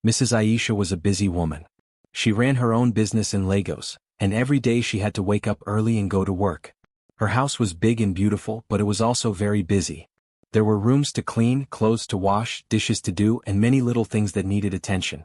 Mrs. Aisha was a busy woman. She ran her own business in Lagos, and every day she had to wake up early and go to work. Her house was big and beautiful, but it was also very busy. There were rooms to clean, clothes to wash, dishes to do, and many little things that needed attention.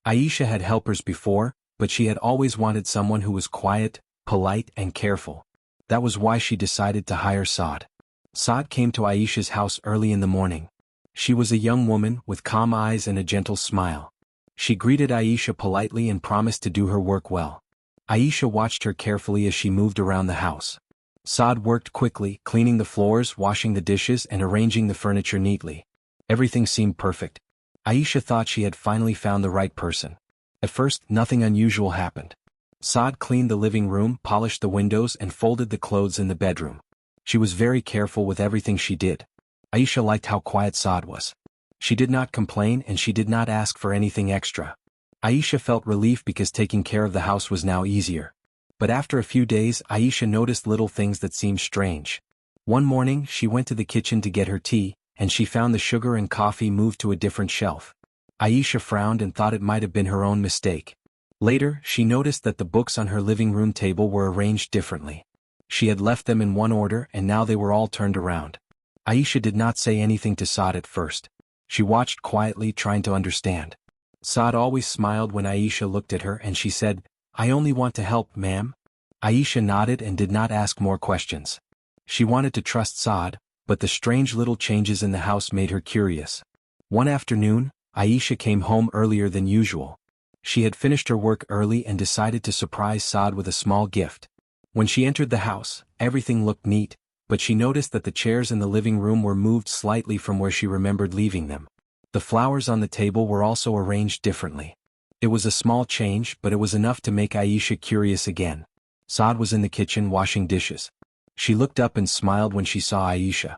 Aisha had helpers before, but she had always wanted someone who was quiet, polite, and careful. That was why she decided to hire Saad. Saad came to Aisha's house early in the morning. She was a young woman with calm eyes and a gentle smile. She greeted Aisha politely and promised to do her work well. Aisha watched her carefully as she moved around the house. Saad worked quickly, cleaning the floors, washing the dishes, and arranging the furniture neatly. Everything seemed perfect. Aisha thought she had finally found the right person. At first, nothing unusual happened. Saad cleaned the living room, polished the windows, and folded the clothes in the bedroom. She was very careful with everything she did. Aisha liked how quiet Saad was. She did not complain and she did not ask for anything extra. Aisha felt relief because taking care of the house was now easier. But after a few days, Aisha noticed little things that seemed strange. One morning, she went to the kitchen to get her tea, and she found the sugar and coffee moved to a different shelf. Aisha frowned and thought it might have been her own mistake. Later, she noticed that the books on her living room table were arranged differently. She had left them in one order and now they were all turned around. Aisha did not say anything to Saad at first. She watched quietly, trying to understand. Saad always smiled when Aisha looked at her and she said, "I only want to help, ma'am." Aisha nodded and did not ask more questions. She wanted to trust Saad, but the strange little changes in the house made her curious. One afternoon, Aisha came home earlier than usual. She had finished her work early and decided to surprise Saad with a small gift. When she entered the house, everything looked neat, but she noticed that the chairs in the living room were moved slightly from where she remembered leaving them. The flowers on the table were also arranged differently. It was a small change, but it was enough to make Aisha curious again. Saad was in the kitchen washing dishes. She looked up and smiled when she saw Aisha.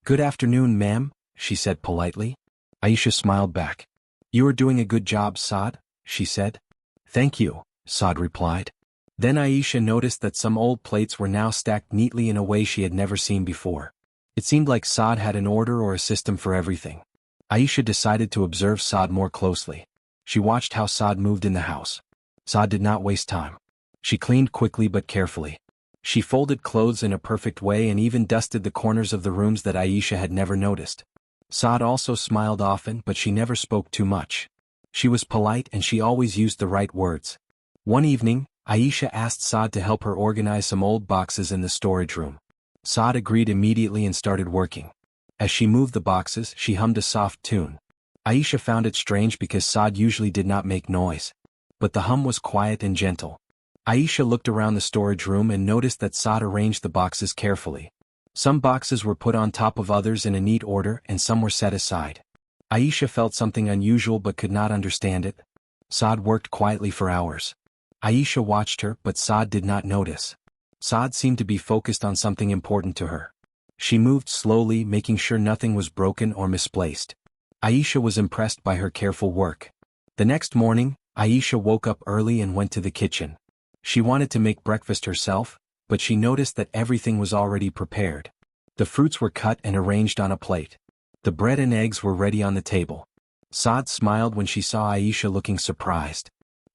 "Good afternoon, ma'am," she said politely. Aisha smiled back. "You are doing a good job, Saad," she said. "Thank you," Saad replied. Then Aisha noticed that some old plates were now stacked neatly in a way she had never seen before. It seemed like Saad had an order or a system for everything. Aisha decided to observe Saad more closely. She watched how Saad moved in the house. Saad did not waste time. She cleaned quickly but carefully. She folded clothes in a perfect way and even dusted the corners of the rooms that Aisha had never noticed. Saad also smiled often, but she never spoke too much. She was polite and she always used the right words. One evening, Aisha asked Saad to help her organize some old boxes in the storage room. Saad agreed immediately and started working. As she moved the boxes, she hummed a soft tune. Aisha found it strange because Saad usually did not make noise. But the hum was quiet and gentle. Aisha looked around the storage room and noticed that Saad arranged the boxes carefully. Some boxes were put on top of others in a neat order and some were set aside. Aisha felt something unusual but could not understand it. Saad worked quietly for hours. Aisha watched her, but Saad did not notice. Saad seemed to be focused on something important to her. She moved slowly, making sure nothing was broken or misplaced. Aisha was impressed by her careful work. The next morning, Aisha woke up early and went to the kitchen. She wanted to make breakfast herself, but she noticed that everything was already prepared. The fruits were cut and arranged on a plate. The bread and eggs were ready on the table. Saad smiled when she saw Aisha looking surprised.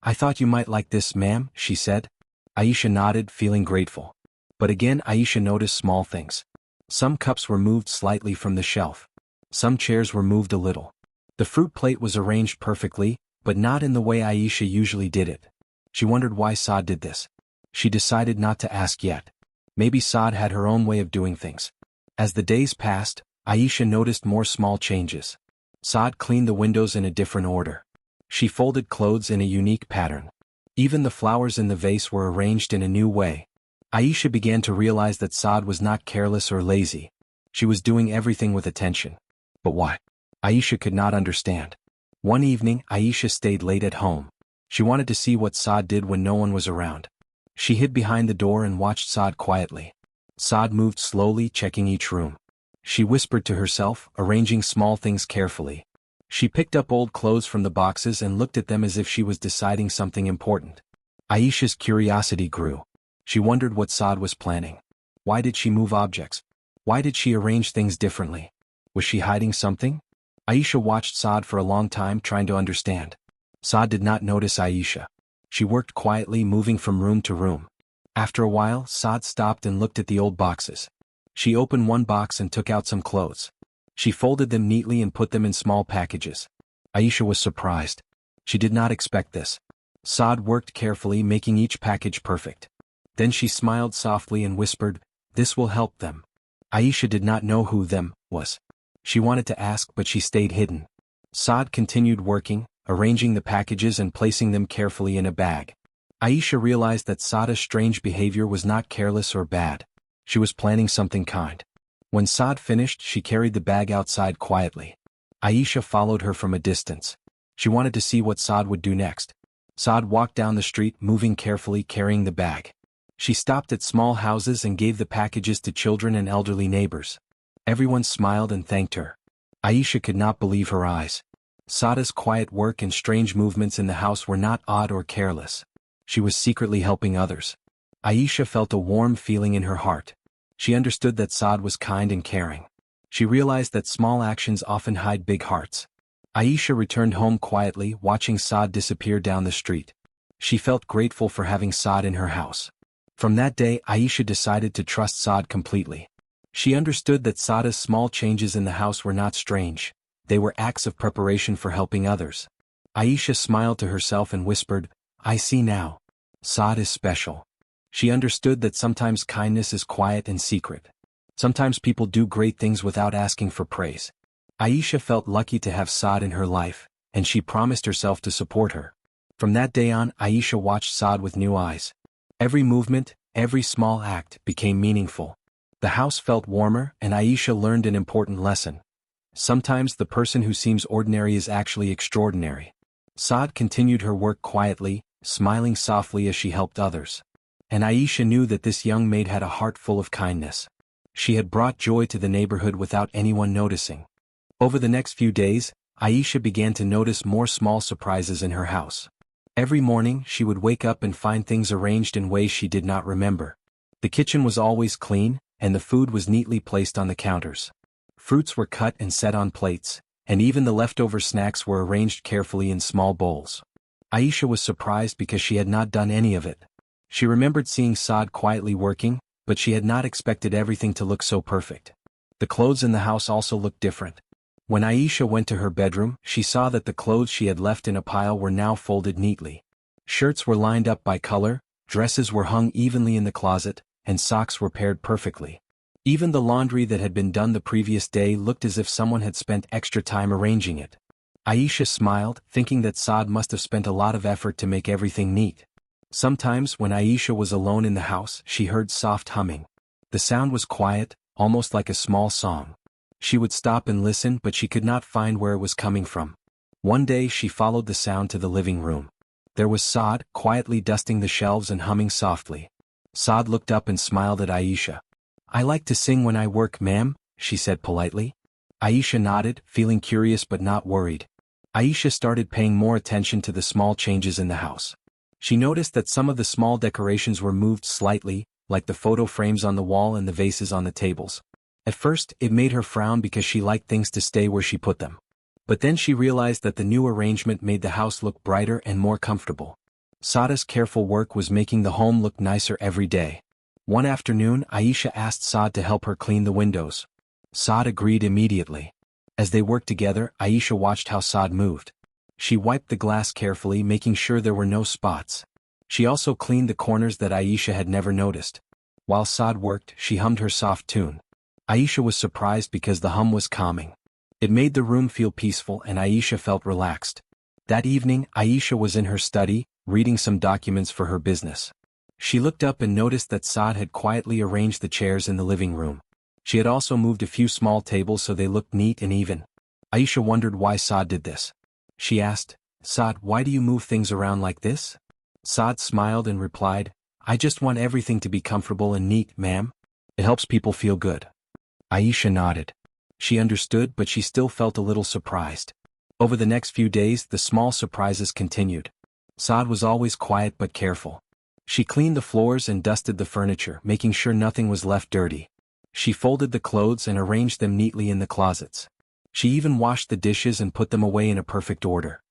"I thought you might like this, ma'am," she said. Aisha nodded, feeling grateful. But again Aisha noticed small things. Some cups were moved slightly from the shelf. Some chairs were moved a little. The fruit plate was arranged perfectly, but not in the way Aisha usually did it. She wondered why Saad did this. She decided not to ask yet. Maybe Saad had her own way of doing things. As the days passed, Aisha noticed more small changes. Saad cleaned the windows in a different order. She folded clothes in a unique pattern. Even the flowers in the vase were arranged in a new way. Aisha began to realize that Saad was not careless or lazy. She was doing everything with attention. But why? Aisha could not understand. One evening, Aisha stayed late at home. She wanted to see what Saad did when no one was around. She hid behind the door and watched Saad quietly. Saad moved slowly, checking each room. She whispered to herself, arranging small things carefully. She picked up old clothes from the boxes and looked at them as if she was deciding something important. Aisha's curiosity grew. She wondered what Saad was planning. Why did she move objects? Why did she arrange things differently? Was she hiding something? Aisha watched Saad for a long time, trying to understand. Saad did not notice Aisha. She worked quietly, moving from room to room. After a while, Saad stopped and looked at the old boxes. She opened one box and took out some clothes. She folded them neatly and put them in small packages. Aisha was surprised. She did not expect this. Saad worked carefully, making each package perfect. Then she smiled softly and whispered, "This will help them." Aisha did not know who them was. She wanted to ask, but she stayed hidden. Saad continued working, arranging the packages and placing them carefully in a bag. Aisha realized that Saad's strange behavior was not careless or bad. She was planning something kind. When Saad finished, she carried the bag outside quietly. Aisha followed her from a distance. She wanted to see what Saad would do next. Saad walked down the street, moving carefully, carrying the bag. She stopped at small houses and gave the packages to children and elderly neighbors. Everyone smiled and thanked her. Aisha could not believe her eyes. Saad's quiet work and strange movements in the house were not odd or careless. She was secretly helping others. Aisha felt a warm feeling in her heart. She understood that Saad was kind and caring. She realized that small actions often hide big hearts. Aisha returned home quietly, watching Saad disappear down the street. She felt grateful for having Saad in her house. From that day, Aisha decided to trust Saad completely. She understood that Saad's small changes in the house were not strange. They were acts of preparation for helping others. Aisha smiled to herself and whispered, "I see now. Saad is special." She understood that sometimes kindness is quiet and secret. Sometimes people do great things without asking for praise. Aisha felt lucky to have Saad in her life, and she promised herself to support her. From that day on, Aisha watched Saad with new eyes. Every movement, every small act became meaningful. The house felt warmer, and Aisha learned an important lesson. Sometimes the person who seems ordinary is actually extraordinary. Saad continued her work quietly, smiling softly as she helped others. And Aisha knew that this young maid had a heart full of kindness. She had brought joy to the neighborhood without anyone noticing. Over the next few days, Aisha began to notice more small surprises in her house. Every morning, she would wake up and find things arranged in ways she did not remember. The kitchen was always clean, and the food was neatly placed on the counters. Fruits were cut and set on plates, and even the leftover snacks were arranged carefully in small bowls. Aisha was surprised because she had not done any of it. She remembered seeing Saad quietly working, but she had not expected everything to look so perfect. The clothes in the house also looked different. When Aisha went to her bedroom, she saw that the clothes she had left in a pile were now folded neatly. Shirts were lined up by color, dresses were hung evenly in the closet, and socks were paired perfectly. Even the laundry that had been done the previous day looked as if someone had spent extra time arranging it. Aisha smiled, thinking that Saad must have spent a lot of effort to make everything neat. Sometimes, when Aisha was alone in the house, she heard soft humming. The sound was quiet, almost like a small song. She would stop and listen, but she could not find where it was coming from. One day she followed the sound to the living room. There was Saad, quietly dusting the shelves and humming softly. Saad looked up and smiled at Aisha. "I like to sing when I work, ma'am," she said politely. Aisha nodded, feeling curious but not worried. Aisha started paying more attention to the small changes in the house. She noticed that some of the small decorations were moved slightly, like the photo frames on the wall and the vases on the tables. At first, it made her frown because she liked things to stay where she put them. But then she realized that the new arrangement made the house look brighter and more comfortable. Saad's careful work was making the home look nicer every day. One afternoon, Aisha asked Saad to help her clean the windows. Saad agreed immediately. As they worked together, Aisha watched how Saad moved. She wiped the glass carefully, making sure there were no spots. She also cleaned the corners that Aisha had never noticed. While Saad worked, she hummed her soft tune. Aisha was surprised because the hum was calming. It made the room feel peaceful and Aisha felt relaxed. That evening, Aisha was in her study, reading some documents for her business. She looked up and noticed that Saad had quietly arranged the chairs in the living room. She had also moved a few small tables so they looked neat and even. Aisha wondered why Saad did this. She asked, "Saad, why do you move things around like this?" Saad smiled and replied, "I just want everything to be comfortable and neat, ma'am. It helps people feel good." Aisha nodded. She understood, but she still felt a little surprised. Over the next few days, the small surprises continued. Saad was always quiet but careful. She cleaned the floors and dusted the furniture, making sure nothing was left dirty. She folded the clothes and arranged them neatly in the closets. She even washed the dishes and put them away in a perfect order.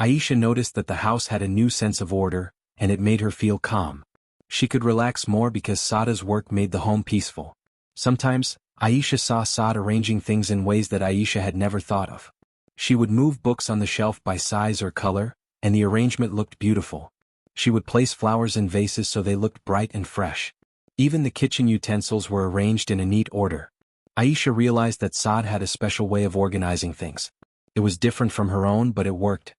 Aisha noticed that the house had a new sense of order, and it made her feel calm. She could relax more because Saada's work made the home peaceful. Sometimes, Aisha saw Saad arranging things in ways that Aisha had never thought of. She would move books on the shelf by size or color, and the arrangement looked beautiful. She would place flowers in vases so they looked bright and fresh. Even the kitchen utensils were arranged in a neat order. Aisha realized that Saad had a special way of organizing things. It was different from her own, but it worked.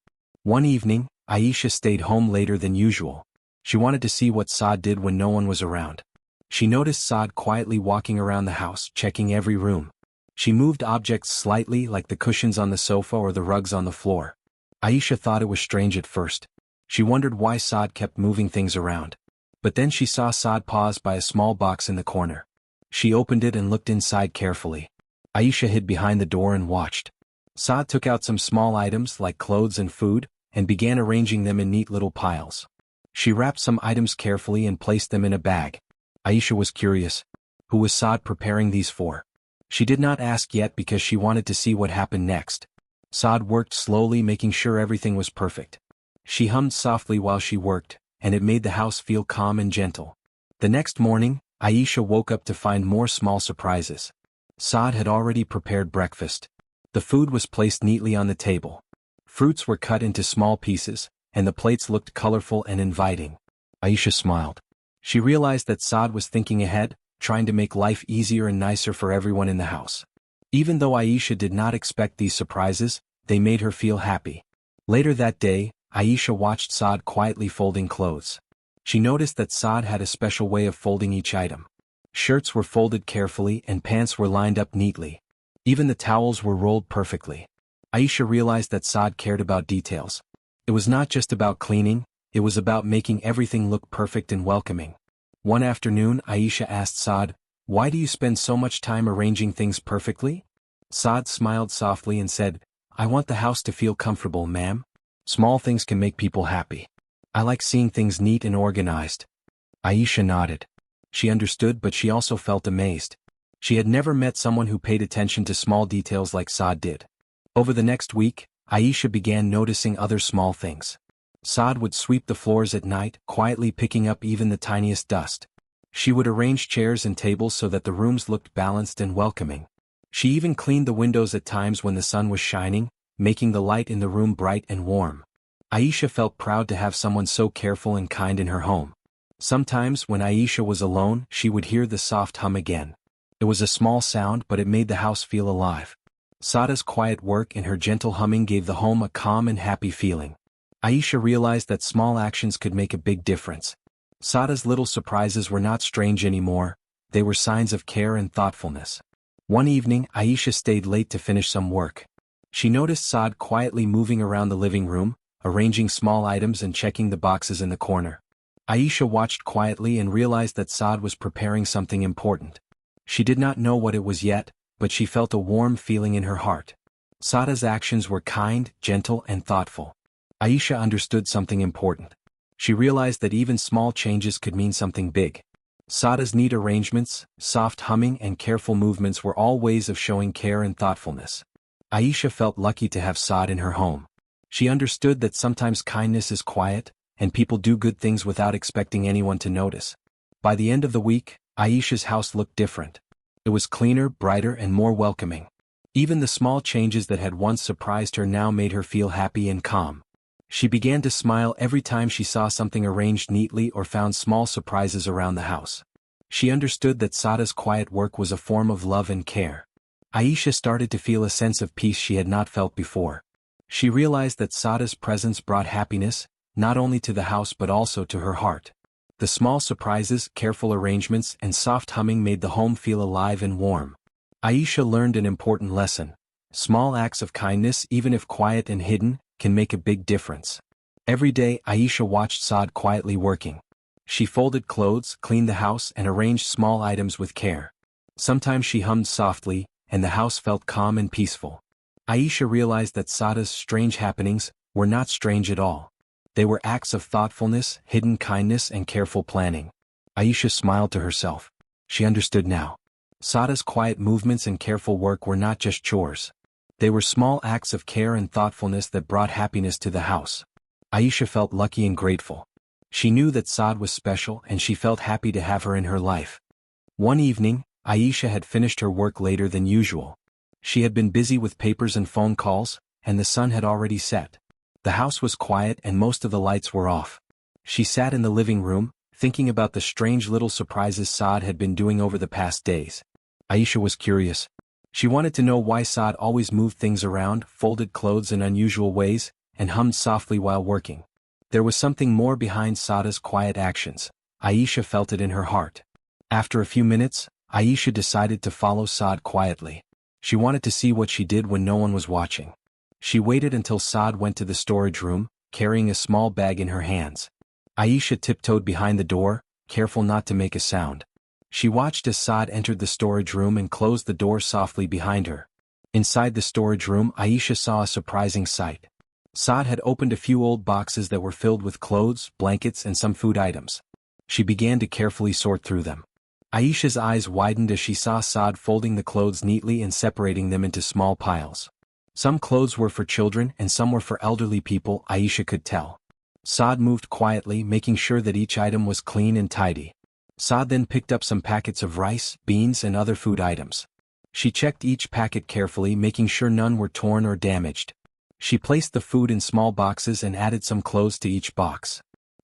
One evening, Aisha stayed home later than usual. She wanted to see what Saad did when no one was around. She noticed Saad quietly walking around the house, checking every room. She moved objects slightly, like the cushions on the sofa or the rugs on the floor. Aisha thought it was strange at first. She wondered why Saad kept moving things around. But then she saw Saad pause by a small box in the corner. She opened it and looked inside carefully. Aisha hid behind the door and watched. Saad took out some small items like clothes and food, and began arranging them in neat little piles. She wrapped some items carefully and placed them in a bag. Aisha was curious. Who was Saad preparing these for? She did not ask yet because she wanted to see what happened next. Saad worked slowly, making sure everything was perfect. She hummed softly while she worked, and it made the house feel calm and gentle. The next morning, Aisha woke up to find more small surprises. Saad had already prepared breakfast. The food was placed neatly on the table. Fruits were cut into small pieces, and the plates looked colorful and inviting. Aisha smiled. She realized that Saad was thinking ahead, trying to make life easier and nicer for everyone in the house. Even though Aisha did not expect these surprises, they made her feel happy. Later that day, Aisha watched Saad quietly folding clothes. She noticed that Saad had a special way of folding each item. Shirts were folded carefully and pants were lined up neatly. Even the towels were rolled perfectly. Aisha realized that Saad cared about details. It was not just about cleaning, it was about making everything look perfect and welcoming. One afternoon, Aisha asked Saad, "Why do you spend so much time arranging things perfectly?" Saad smiled softly and said, "I want the house to feel comfortable, ma'am. Small things can make people happy. I like seeing things neat and organized." Aisha nodded. She understood, but she also felt amazed. She had never met someone who paid attention to small details like Saad did. Over the next week, Aisha began noticing other small things. Saad would sweep the floors at night, quietly picking up even the tiniest dust. She would arrange chairs and tables so that the rooms looked balanced and welcoming. She even cleaned the windows at times when the sun was shining, making the light in the room bright and warm. Aisha felt proud to have someone so careful and kind in her home. Sometimes when Aisha was alone, she would hear the soft hum again. It was a small sound, but it made the house feel alive. Saada's quiet work and her gentle humming gave the home a calm and happy feeling. Aisha realized that small actions could make a big difference. Saada's little surprises were not strange anymore, they were signs of care and thoughtfulness. One evening, Aisha stayed late to finish some work. She noticed Saad quietly moving around the living room, arranging small items and checking the boxes in the corner. Aisha watched quietly and realized that Saad was preparing something important. She did not know what it was yet, but she felt a warm feeling in her heart. Saada's actions were kind, gentle, and thoughtful. Aisha understood something important. She realized that even small changes could mean something big. Saada's neat arrangements, soft humming, and careful movements were all ways of showing care and thoughtfulness. Aisha felt lucky to have Saad in her home. She understood that sometimes kindness is quiet, and people do good things without expecting anyone to notice. By the end of the week, Aisha's house looked different. It was cleaner, brighter, and more welcoming. Even the small changes that had once surprised her now made her feel happy and calm. She began to smile every time she saw something arranged neatly or found small surprises around the house. She understood that Saada's quiet work was a form of love and care. Aisha started to feel a sense of peace she had not felt before. She realized that Saada's presence brought happiness, not only to the house but also to her heart. The small surprises, careful arrangements, and soft humming made the home feel alive and warm. Aisha learned an important lesson. Small acts of kindness, even if quiet and hidden, can make a big difference. Every day, Aisha watched Saad quietly working. She folded clothes, cleaned the house, and arranged small items with care. Sometimes she hummed softly, and the house felt calm and peaceful. Aisha realized that Saada's strange happenings were not strange at all. They were acts of thoughtfulness, hidden kindness, and careful planning. Aisha smiled to herself. She understood now. Saada's quiet movements and careful work were not just chores. They were small acts of care and thoughtfulness that brought happiness to the house. Aisha felt lucky and grateful. She knew that Saad was special and she felt happy to have her in her life. One evening, Aisha had finished her work later than usual. She had been busy with papers and phone calls, and the sun had already set. The house was quiet and most of the lights were off. She sat in the living room, thinking about the strange little surprises Saad had been doing over the past days. Aisha was curious. She wanted to know why Saad always moved things around, folded clothes in unusual ways, and hummed softly while working. There was something more behind Saad's quiet actions. Aisha felt it in her heart. After a few minutes, Aisha decided to follow Saad quietly. She wanted to see what she did when no one was watching. She waited until Saad went to the storage room, carrying a small bag in her hands. Aisha tiptoed behind the door, careful not to make a sound. She watched as Saad entered the storage room and closed the door softly behind her. Inside the storage room, Aisha saw a surprising sight. Saad had opened a few old boxes that were filled with clothes, blankets, and some food items. She began to carefully sort through them. Aisha's eyes widened as she saw Saad folding the clothes neatly and separating them into small piles. Some clothes were for children and some were for elderly people, Aisha could tell. Saad moved quietly, making sure that each item was clean and tidy. Saad then picked up some packets of rice, beans, and other food items. She checked each packet carefully, making sure none were torn or damaged. She placed the food in small boxes and added some clothes to each box.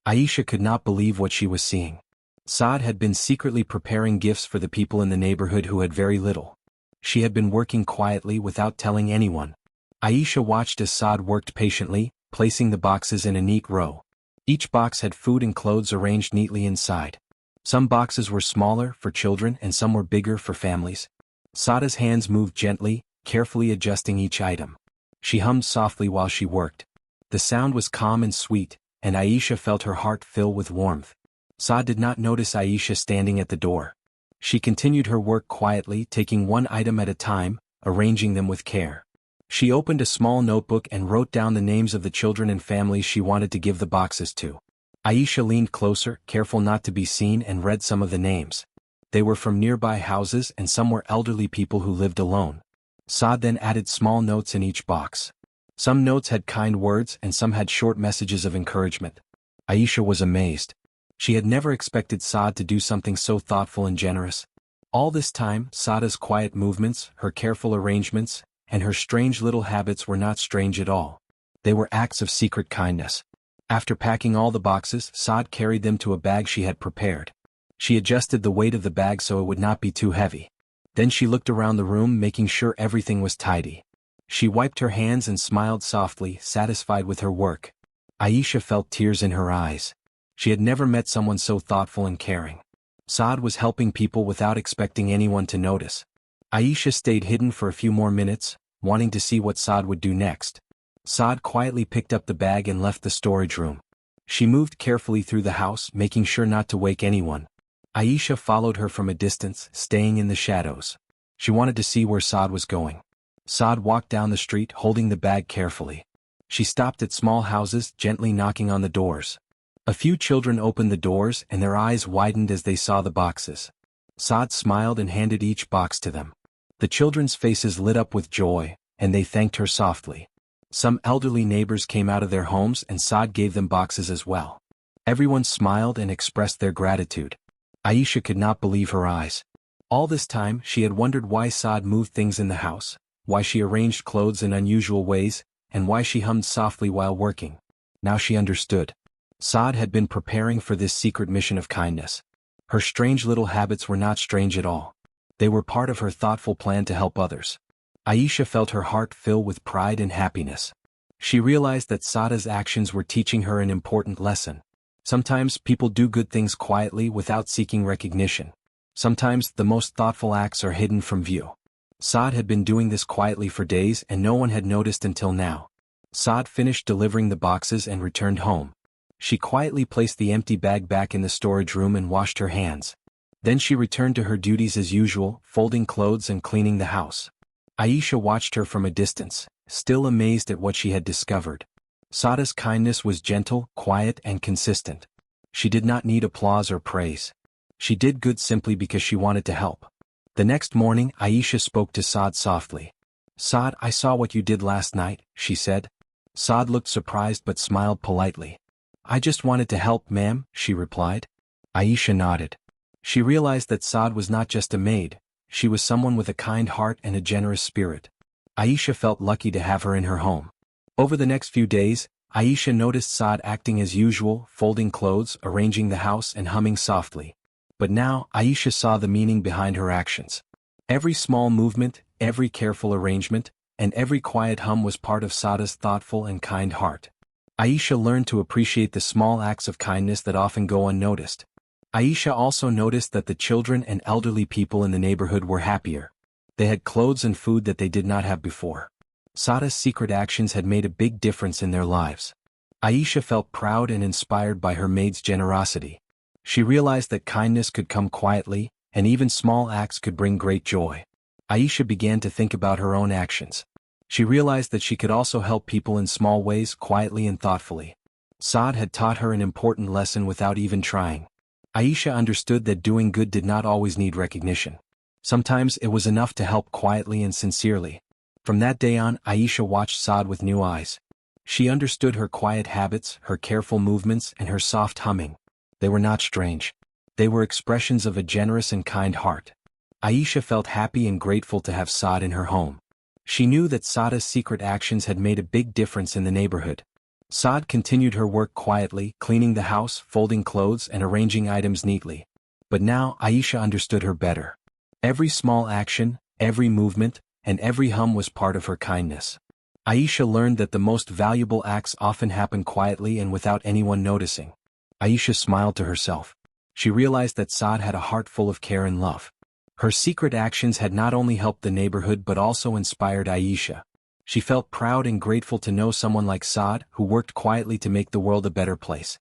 Aisha could not believe what she was seeing. Saad had been secretly preparing gifts for the people in the neighborhood who had very little. She had been working quietly without telling anyone. Aisha watched as Saad worked patiently, placing the boxes in a neat row. Each box had food and clothes arranged neatly inside. Some boxes were smaller, for children, and some were bigger, for families. Saada's hands moved gently, carefully adjusting each item. She hummed softly while she worked. The sound was calm and sweet, and Aisha felt her heart fill with warmth. Saad did not notice Aisha standing at the door. She continued her work quietly, taking one item at a time, arranging them with care. She opened a small notebook and wrote down the names of the children and families she wanted to give the boxes to. Aisha leaned closer, careful not to be seen, and read some of the names. They were from nearby houses and some were elderly people who lived alone. Saad then added small notes in each box. Some notes had kind words and some had short messages of encouragement. Aisha was amazed. She had never expected Saad to do something so thoughtful and generous. All this time, Saada's quiet movements, her careful arrangements, and her strange little habits were not strange at all. They were acts of secret kindness. After packing all the boxes, Saad carried them to a bag she had prepared. She adjusted the weight of the bag so it would not be too heavy. Then she looked around the room, making sure everything was tidy. She wiped her hands and smiled softly, satisfied with her work. Aisha felt tears in her eyes. She had never met someone so thoughtful and caring. Saad was helping people without expecting anyone to notice. Aisha stayed hidden for a few more minutes, wanting to see what Saad would do next. Saad quietly picked up the bag and left the storage room. She moved carefully through the house, making sure not to wake anyone. Aisha followed her from a distance, staying in the shadows. She wanted to see where Saad was going. Saad walked down the street, holding the bag carefully. She stopped at small houses, gently knocking on the doors. A few children opened the doors and their eyes widened as they saw the boxes. Saad smiled and handed each box to them. The children's faces lit up with joy, and they thanked her softly. Some elderly neighbors came out of their homes and Saad gave them boxes as well. Everyone smiled and expressed their gratitude. Aisha could not believe her eyes. All this time, she had wondered why Saad moved things in the house, why she arranged clothes in unusual ways, and why she hummed softly while working. Now she understood. Saad had been preparing for this secret mission of kindness. Her strange little habits were not strange at all. They were part of her thoughtful plan to help others. Aisha felt her heart fill with pride and happiness. She realized that Saada's actions were teaching her an important lesson. Sometimes people do good things quietly without seeking recognition. Sometimes the most thoughtful acts are hidden from view. Saad had been doing this quietly for days and no one had noticed until now. Saad finished delivering the boxes and returned home. She quietly placed the empty bag back in the storage room and washed her hands. Then she returned to her duties as usual, folding clothes and cleaning the house. Aisha watched her from a distance, still amazed at what she had discovered. Saada's kindness was gentle, quiet, and consistent. She did not need applause or praise. She did good simply because she wanted to help. The next morning, Aisha spoke to Saad softly. Saad, I saw what you did last night, she said. Saad looked surprised but smiled politely. I just wanted to help, ma'am, she replied. Aisha nodded. She realized that Saad was not just a maid, she was someone with a kind heart and a generous spirit. Aisha felt lucky to have her in her home. Over the next few days, Aisha noticed Saad acting as usual, folding clothes, arranging the house and humming softly. But now, Aisha saw the meaning behind her actions. Every small movement, every careful arrangement, and every quiet hum was part of Saada's thoughtful and kind heart. Aisha learned to appreciate the small acts of kindness that often go unnoticed. Aisha also noticed that the children and elderly people in the neighborhood were happier. They had clothes and food that they did not have before. Saada's secret actions had made a big difference in their lives. Aisha felt proud and inspired by her maid's generosity. She realized that kindness could come quietly, and even small acts could bring great joy. Aisha began to think about her own actions. She realized that she could also help people in small ways, quietly and thoughtfully. Saad had taught her an important lesson without even trying. Aisha understood that doing good did not always need recognition. Sometimes it was enough to help quietly and sincerely. From that day on, Aisha watched Saad with new eyes. She understood her quiet habits, her careful movements, and her soft humming. They were not strange. They were expressions of a generous and kind heart. Aisha felt happy and grateful to have Saad in her home. She knew that Saada's secret actions had made a big difference in the neighborhood. Saad continued her work quietly, cleaning the house, folding clothes, and arranging items neatly. But now Aisha understood her better. Every small action, every movement, and every hum was part of her kindness. Aisha learned that the most valuable acts often happen quietly and without anyone noticing. Aisha smiled to herself. She realized that Saad had a heart full of care and love. Her secret actions had not only helped the neighborhood but also inspired Aisha. She felt proud and grateful to know someone like Saad who worked quietly to make the world a better place.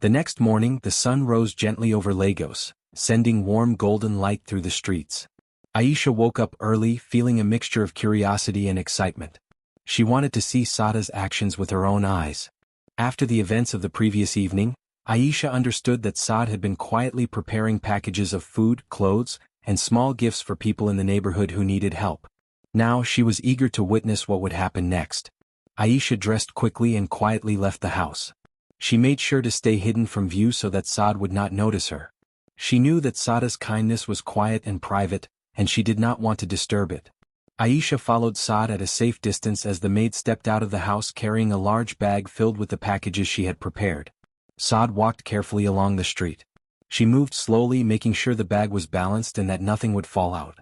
The next morning, the sun rose gently over Lagos, sending warm golden light through the streets. Aisha woke up early, feeling a mixture of curiosity and excitement. She wanted to see Saada's actions with her own eyes. After the events of the previous evening, Aisha understood that Saad had been quietly preparing packages of food, clothes, and small gifts for people in the neighborhood who needed help. Now she was eager to witness what would happen next. Aisha dressed quickly and quietly left the house. She made sure to stay hidden from view so that Saad would not notice her. She knew that Saada's kindness was quiet and private, and she did not want to disturb it. Aisha followed Saad at a safe distance as the maid stepped out of the house carrying a large bag filled with the packages she had prepared. Saad walked carefully along the street. She moved slowly, making sure the bag was balanced and that nothing would fall out.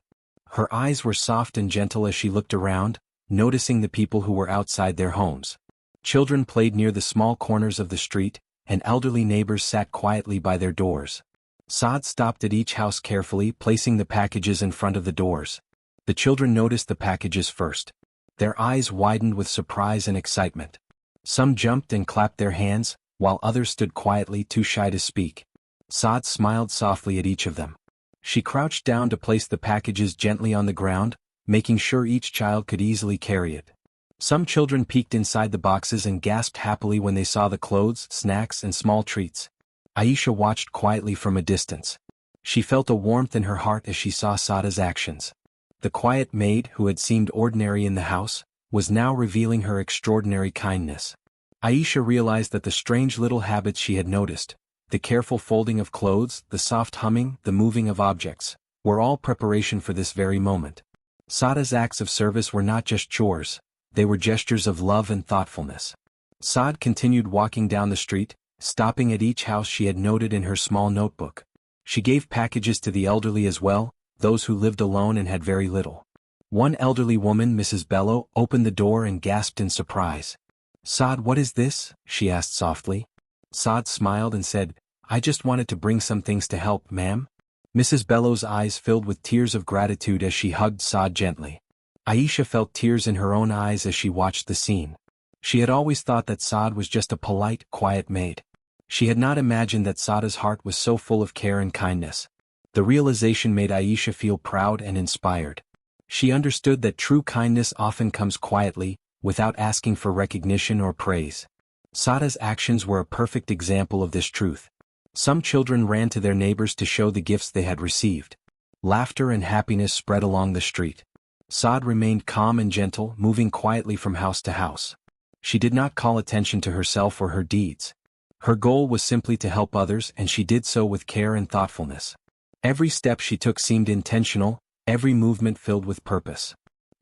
Her eyes were soft and gentle as she looked around, noticing the people who were outside their homes. Children played near the small corners of the street, and elderly neighbors sat quietly by their doors. Saad stopped at each house carefully, placing the packages in front of the doors. The children noticed the packages first. Their eyes widened with surprise and excitement. Some jumped and clapped their hands, while others stood quietly, too shy to speak. Saad smiled softly at each of them. She crouched down to place the packages gently on the ground, making sure each child could easily carry it. Some children peeked inside the boxes and gasped happily when they saw the clothes, snacks, and small treats. Aisha watched quietly from a distance. She felt a warmth in her heart as she saw Saada's actions. The quiet maid, who had seemed ordinary in the house, was now revealing her extraordinary kindness. Aisha realized that the strange little habits she had noticed, the careful folding of clothes, the soft humming, the moving of objects, were all preparation for this very moment. Saada's acts of service were not just chores, they were gestures of love and thoughtfulness. Saad continued walking down the street, stopping at each house she had noted in her small notebook. She gave packages to the elderly as well, those who lived alone and had very little. One elderly woman, Mrs. Bello, opened the door and gasped in surprise. "Saad, what is this?" she asked softly. Saad smiled and said, "I just wanted to bring some things to help, ma'am." Mrs. Bello's eyes filled with tears of gratitude as she hugged Saad gently. Aisha felt tears in her own eyes as she watched the scene. She had always thought that Saad was just a polite, quiet maid. She had not imagined that Saada's heart was so full of care and kindness. The realization made Aisha feel proud and inspired. She understood that true kindness often comes quietly, without asking for recognition or praise. Saada's actions were a perfect example of this truth. Some children ran to their neighbors to show the gifts they had received. Laughter and happiness spread along the street. Saad remained calm and gentle, moving quietly from house to house. She did not call attention to herself or her deeds. Her goal was simply to help others, and she did so with care and thoughtfulness. Every step she took seemed intentional, every movement filled with purpose.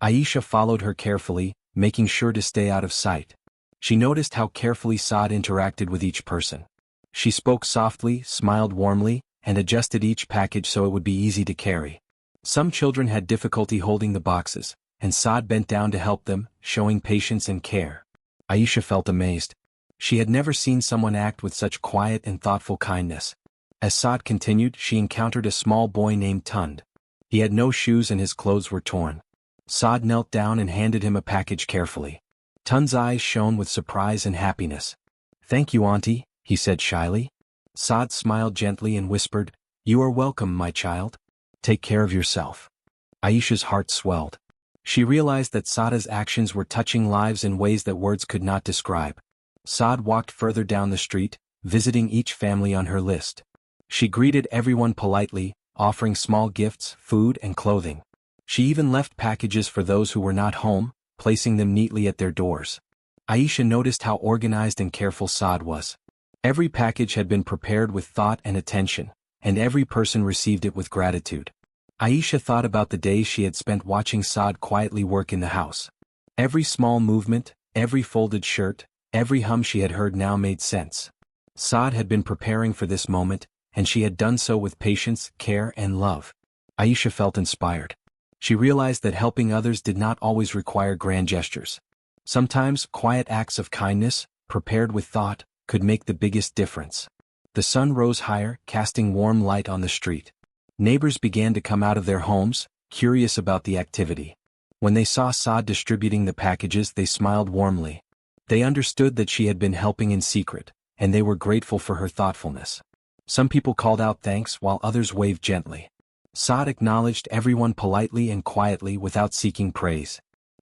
Aisha followed her carefully, making sure to stay out of sight. She noticed how carefully Saad interacted with each person. She spoke softly, smiled warmly, and adjusted each package so it would be easy to carry. Some children had difficulty holding the boxes, and Saad bent down to help them, showing patience and care. Aisha felt amazed. She had never seen someone act with such quiet and thoughtful kindness. As Saad continued, she encountered a small boy named Tund. He had no shoes and his clothes were torn. Saad knelt down and handed him a package carefully. Tund's eyes shone with surprise and happiness. "Thank you, Auntie," he said shyly. Saad smiled gently and whispered, "You are welcome, my child. Take care of yourself." Aisha's heart swelled. She realized that Saada's actions were touching lives in ways that words could not describe. Saad walked further down the street, visiting each family on her list. She greeted everyone politely, offering small gifts, food, and clothing. She even left packages for those who were not home, placing them neatly at their doors. Aisha noticed how organized and careful Saad was. Every package had been prepared with thought and attention, and every person received it with gratitude. Aisha thought about the days she had spent watching Saad quietly work in the house. Every small movement, every folded shirt, every hum she had heard now made sense. Saad had been preparing for this moment, and she had done so with patience, care, and love. Aisha felt inspired. She realized that helping others did not always require grand gestures. Sometimes, quiet acts of kindness, prepared with thought, could make the biggest difference. The sun rose higher, casting warm light on the street. Neighbors began to come out of their homes, curious about the activity. When they saw Saad distributing the packages, they smiled warmly. They understood that she had been helping in secret, and they were grateful for her thoughtfulness. Some people called out thanks while others waved gently. Saad acknowledged everyone politely and quietly without seeking praise.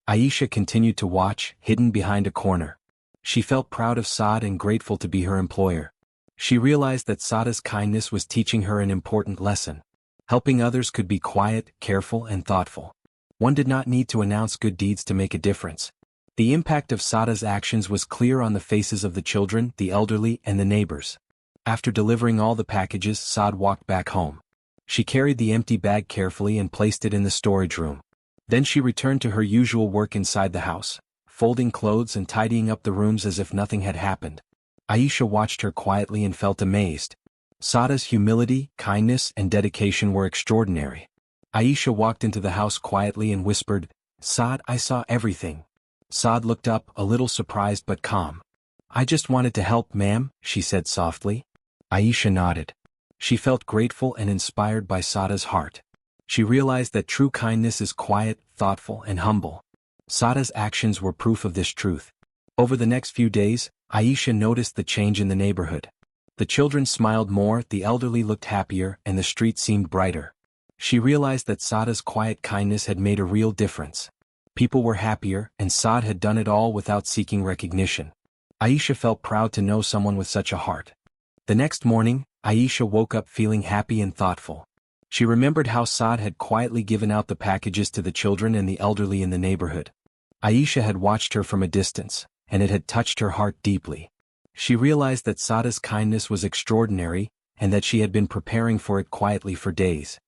Aisha continued to watch, hidden behind a corner. She felt proud of Saad and grateful to be her employer. She realized that Saada's kindness was teaching her an important lesson. Helping others could be quiet, careful, and thoughtful. One did not need to announce good deeds to make a difference. The impact of Saada's actions was clear on the faces of the children, the elderly, and the neighbors. After delivering all the packages, Saad walked back home. She carried the empty bag carefully and placed it in the storage room. Then she returned to her usual work inside the house, folding clothes and tidying up the rooms as if nothing had happened. Aisha watched her quietly and felt amazed. Saada's humility, kindness, and dedication were extraordinary. Aisha walked into the house quietly and whispered, "Saad, I saw everything." Saad looked up, a little surprised but calm. "I just wanted to help, ma'am," she said softly. Aisha nodded. She felt grateful and inspired by Saada's heart. She realized that true kindness is quiet, thoughtful, and humble. Saada's actions were proof of this truth. Over the next few days, Aisha noticed the change in the neighborhood. The children smiled more, the elderly looked happier, and the street seemed brighter. She realized that Saada's quiet kindness had made a real difference. People were happier, and Saad had done it all without seeking recognition. Aisha felt proud to know someone with such a heart. The next morning, Aisha woke up feeling happy and thoughtful. She remembered how Saad had quietly given out the packages to the children and the elderly in the neighborhood. Aisha had watched her from a distance, and it had touched her heart deeply. She realized that Saada's kindness was extraordinary, and that she had been preparing for it quietly for days.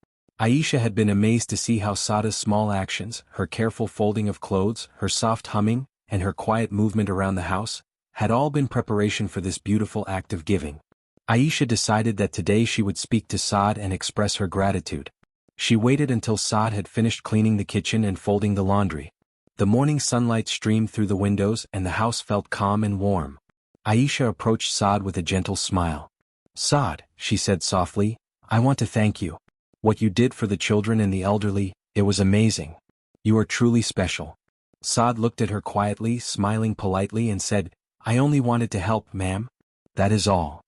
Aisha had been amazed to see how Saada's small actions, her careful folding of clothes, her soft humming, and her quiet movement around the house, had all been preparation for this beautiful act of giving. Aisha decided that today she would speak to Saad and express her gratitude. She waited until Saad had finished cleaning the kitchen and folding the laundry. The morning sunlight streamed through the windows and the house felt calm and warm. Aisha approached Saad with a gentle smile. "Saad," she said softly, "I want to thank you. What you did for the children and the elderly, it was amazing. You are truly special." Saad looked at her quietly, smiling politely and said, "I only wanted to help, ma'am. That is all."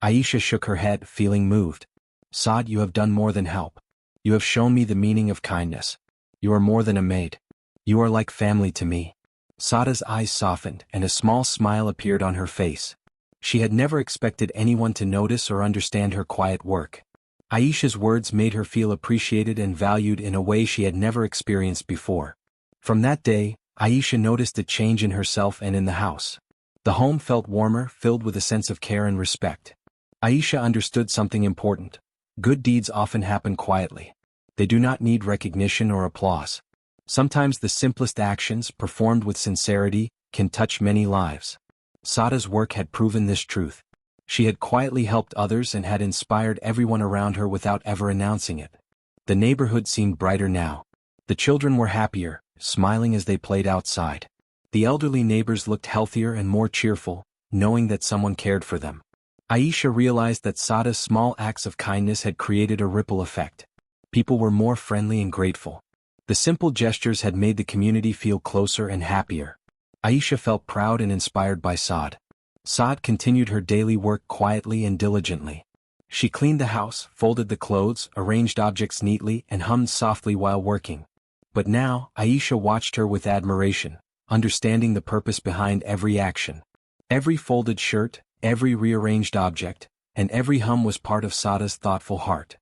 Aisha shook her head, feeling moved. "Saad, you have done more than help. You have shown me the meaning of kindness. You are more than a maid. You are like family to me." Saada's eyes softened, and a small smile appeared on her face. She had never expected anyone to notice or understand her quiet work. Aisha's words made her feel appreciated and valued in a way she had never experienced before. From that day, Aisha noticed a change in herself and in the house. The home felt warmer, filled with a sense of care and respect. Aisha understood something important. Good deeds often happen quietly. They do not need recognition or applause. Sometimes the simplest actions, performed with sincerity, can touch many lives. Sada's work had proven this truth. She had quietly helped others and had inspired everyone around her without ever announcing it. The neighborhood seemed brighter now. The children were happier, smiling as they played outside. The elderly neighbors looked healthier and more cheerful, knowing that someone cared for them. Aisha realized that Sada's small acts of kindness had created a ripple effect. People were more friendly and grateful. The simple gestures had made the community feel closer and happier. Aisha felt proud and inspired by Saad. Saad continued her daily work quietly and diligently. She cleaned the house, folded the clothes, arranged objects neatly, and hummed softly while working. But now, Aisha watched her with admiration, understanding the purpose behind every action. Every folded shirt, every rearranged object, and every hum was part of Sada's thoughtful heart.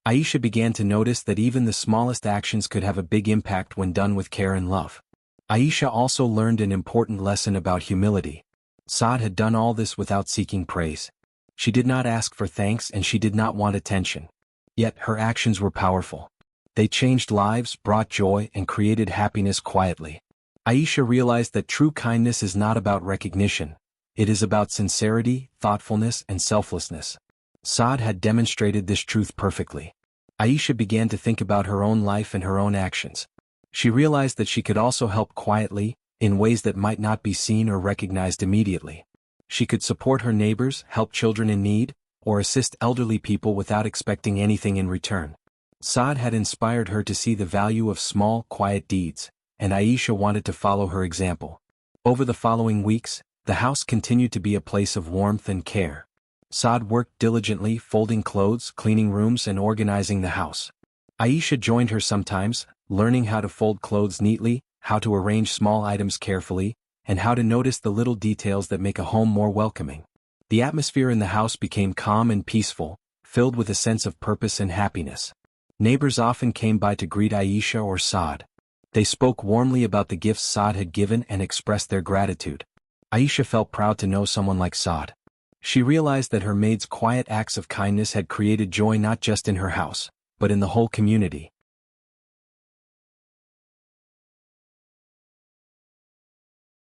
Aisha began to notice that even the smallest actions could have a big impact when done with care and love. Aisha also learned an important lesson about humility. Saad had done all this without seeking praise. She did not ask for thanks and she did not want attention. Yet her actions were powerful. They changed lives, brought joy, and created happiness quietly. Aisha realized that true kindness is not about recognition. It is about sincerity, thoughtfulness, and selflessness. Saad had demonstrated this truth perfectly. Aisha began to think about her own life and her own actions. She realized that she could also help quietly, in ways that might not be seen or recognized immediately. She could support her neighbors, help children in need, or assist elderly people without expecting anything in return. Saad had inspired her to see the value of small, quiet deeds, and Aisha wanted to follow her example. Over the following weeks, the house continued to be a place of warmth and care. Saad worked diligently, folding clothes, cleaning rooms, and organizing the house. Aisha joined her sometimes, learning how to fold clothes neatly, how to arrange small items carefully, and how to notice the little details that make a home more welcoming. The atmosphere in the house became calm and peaceful, filled with a sense of purpose and happiness. Neighbors often came by to greet Aisha or Saad. They spoke warmly about the gifts Saad had given and expressed their gratitude. Aisha felt proud to know someone like Saad. She realized that her maid's quiet acts of kindness had created joy not just in her house, but in the whole community.